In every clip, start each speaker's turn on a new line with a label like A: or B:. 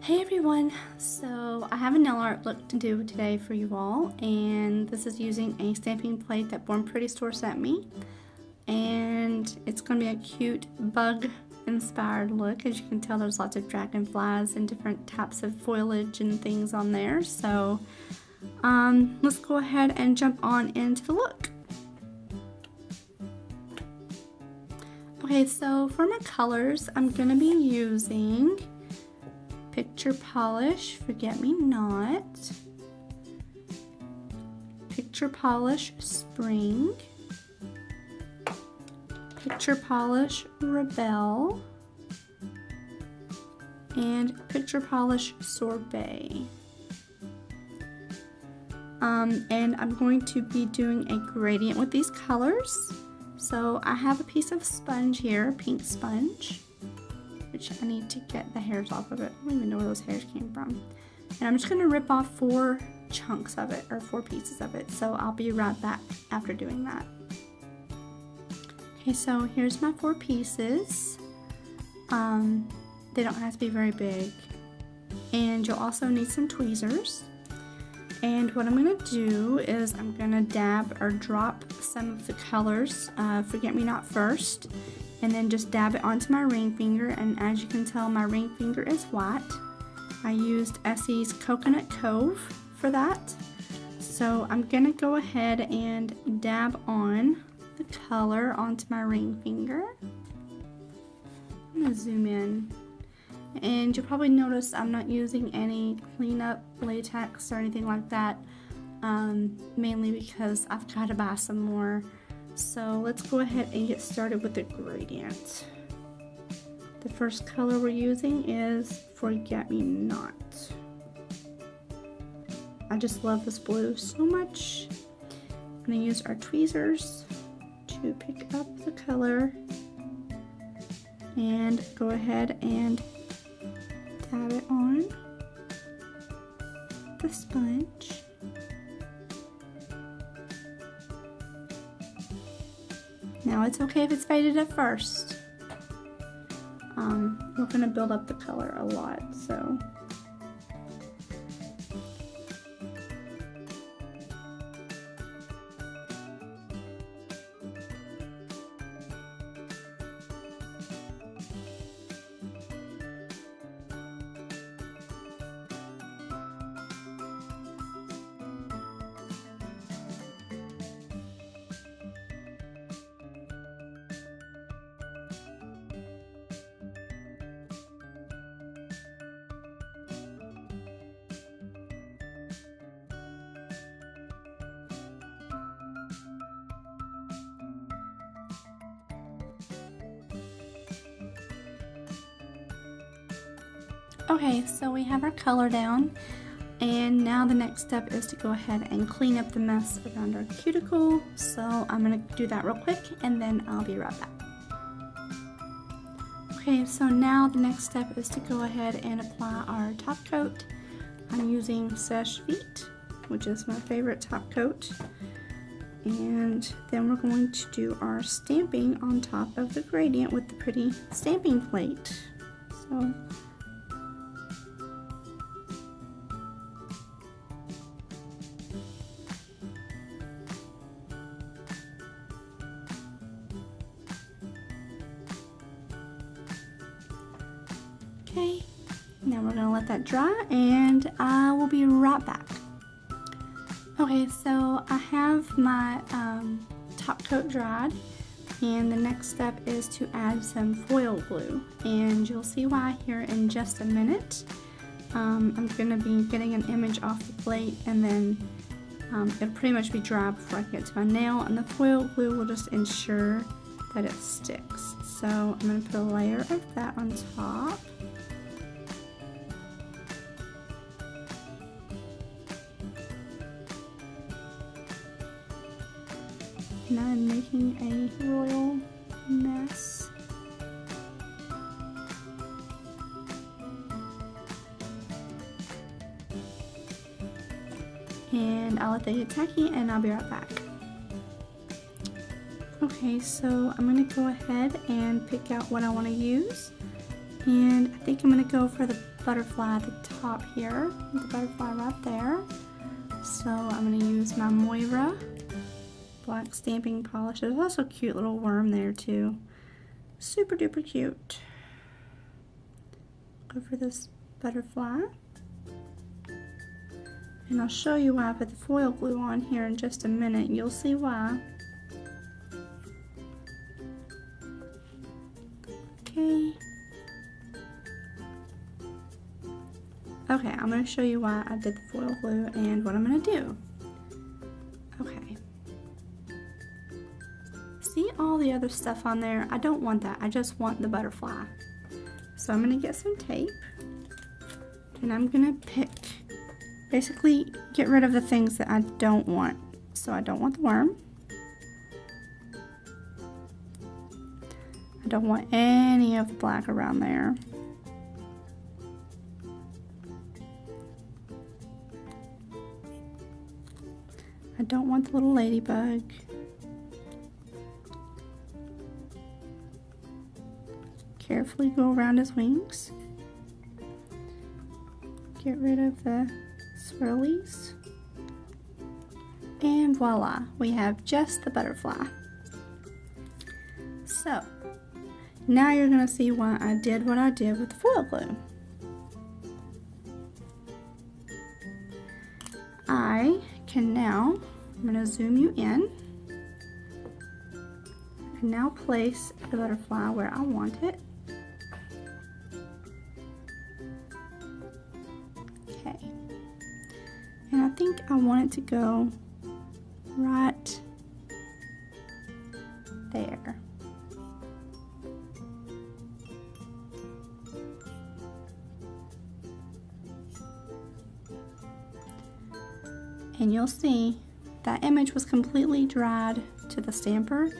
A: Hey everyone! So I have a nail art look to do today for you all, and this is using a stamping plate that Born Pretty Store sent me, and it's going to be a cute bug inspired look. As you can tell, there's lots of dragonflies and different types of foliage and things on there. So let's go ahead and jump on into the look. Okay, so for my colors, I'm going to be using Picture Polish Forget Me Not, Picture Polish Spring, Picture Polish Rebel, and Picture Polish Sorbet. And I'm going to be doing a gradient with these colors. So I have a piece of sponge here, pink sponge, which I need to get the hairs off of it. I don't even know where those hairs came from. And I'm just going to rip off 4 chunks of it, or 4 pieces of it. So I'll be right back after doing that. Okay, so here's my 4 pieces. They don't have to be very big. And you'll also need some tweezers. And what I'm going to do is I'm going to dab or drop some of the colors, Forget Me Not first, and then just dab it onto my ring finger. And as you can tell, my ring finger is white. I used Essie's Coconut Cove for that. So I'm gonna go ahead and dab on the color onto my ring finger. I'm gonna zoom in. And you'll probably notice I'm not using any cleanup latex or anything like that, mainly because I've got to buy some more. So let's go ahead and get started with the gradient. The first color we're using is Forget Me Not. I just love this blue so much. I'm going to use our tweezers to pick up the color and go ahead and dab it on the sponge. Now it's okay if it's faded at first. We're going to build up the color a lot, so. Okay, so we have our color down, and now the next step is to go ahead and clean up the mess around our cuticle. So I'm going to do that real quick and then I'll be right back. Okay, so now the next step is to go ahead and apply our top coat. I'm using Seche Vite, which is my favorite top coat. And then we're going to do our stamping on top of the gradient with the pretty stamping plate. So okay, now we're going to let that dry and I will be right back. Okay, so I have my top coat dried, and the next step is to add some foil glue, and you'll see why here in just a minute. I'm going to be getting an image off the plate, and then it'll pretty much be dry before I get to my nail, and the foil glue will just ensure that it sticks. So I'm going to put a layer of that on top. And I'm making a royal mess. And I'll let that get tacky and I'll be right back. Okay, so I'm going to go ahead and pick out what I want to use. And I think I'm going to go for the butterfly at the top here, the butterfly right there. So I'm going to use my Moira black stamping polish. There's also a cute little worm there too. Super duper cute. Go for this butterfly. And I'll show you why I put the foil glue on here in just a minute. You'll see why. Okay. Okay, I'm going to show you why I did the foil glue and what I'm going to do. Okay. See all the other stuff on there? I don't want that. I just want the butterfly. So I'm going to get some tape and I'm going to pick, basically get rid of the things that I don't want. So I don't want the worm. I don't want any of the black around there. I don't want the little ladybug. Carefully go around his wings. Get rid of the swirlies. And voila, we have just the butterfly. So, now you're going to see why I did what I did with the foil glue. I can now, I'm going to zoom you in, and now place the butterfly where I want it. Okay, and I think I want it to go right there. And you'll see that image was completely dried to the stamper,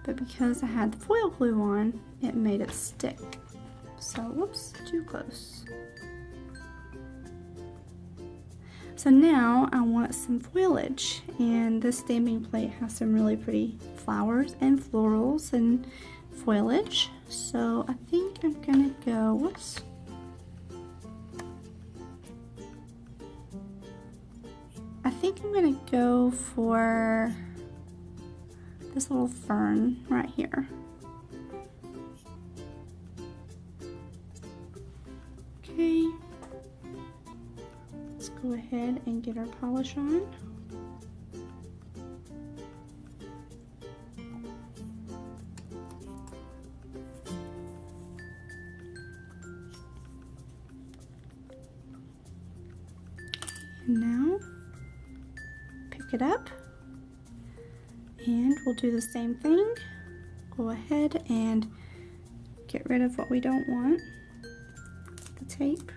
A: but because I had the foil glue on, it made it stick. So, whoops, too close. So now I want some foliage, and this stamping plate has some really pretty flowers and florals and foliage. So I think I'm gonna go, whoops. I think I'm gonna go for this little fern right here. Okay, let's go ahead and get our polish on. And now pick it up, and we'll do the same thing. Go ahead and get rid of what we don't want, the tape.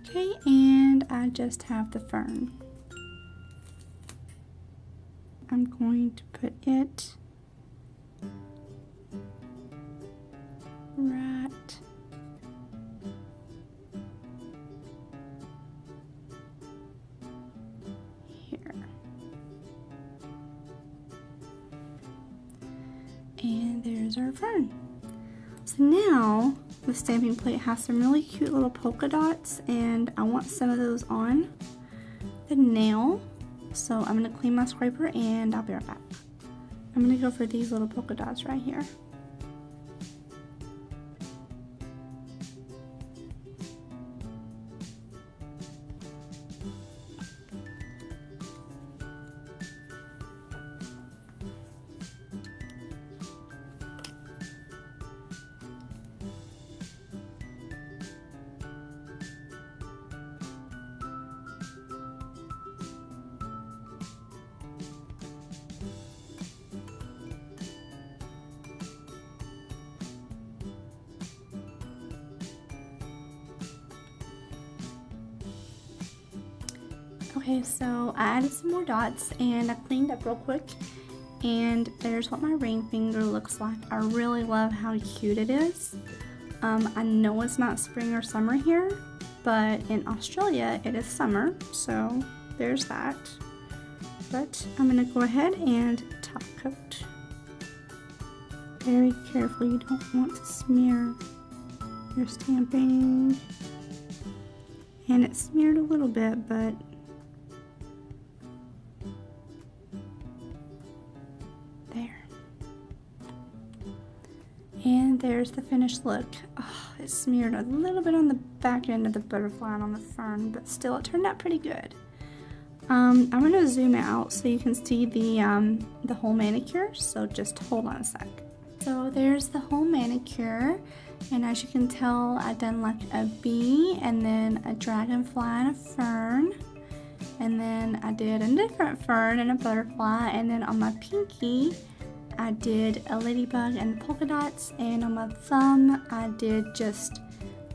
A: Okay, and I just have the fern. I'm going to put it right here. And there's our fern. So now the stamping plate has some really cute little polka dots, and I want some of those on the nail. So I'm going to clean my scraper and I'll be right back. I'm going to go for these little polka dots right here. Okay, so I added some more dots and I cleaned up real quick, And there's what my ring finger looks like. I really love how cute it is. I know it's not spring or summer here, but in Australia it is summer, so there's that. But I'm gonna go ahead and top coat. Very carefully, you don't want to smear your stamping. And it smeared a little bit, but there. And there's the finished look. Oh, it smeared a little bit on the back end of the butterfly and on the fern, but still it turned out pretty good. I'm going to zoom out so you can see the whole manicure, so just hold on a sec. So there's the whole manicure, and as you can tell, I've done like a bee and then a dragonfly and a fern, and then I did a different fern and a butterfly, and then on my pinky I did a ladybug and polka dots, and on my thumb I did just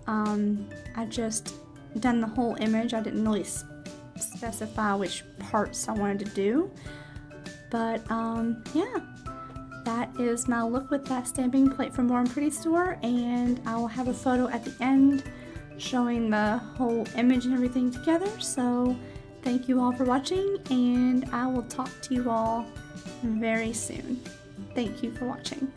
A: I just done the whole image. I didn't really specify which parts I wanted to do, but yeah, that is my look with that stamping plate from Warm Pretty Store, and I will have a photo at the end showing the whole image and everything together. So thank you all for watching, and I will talk to you all very soon. Thank you for watching.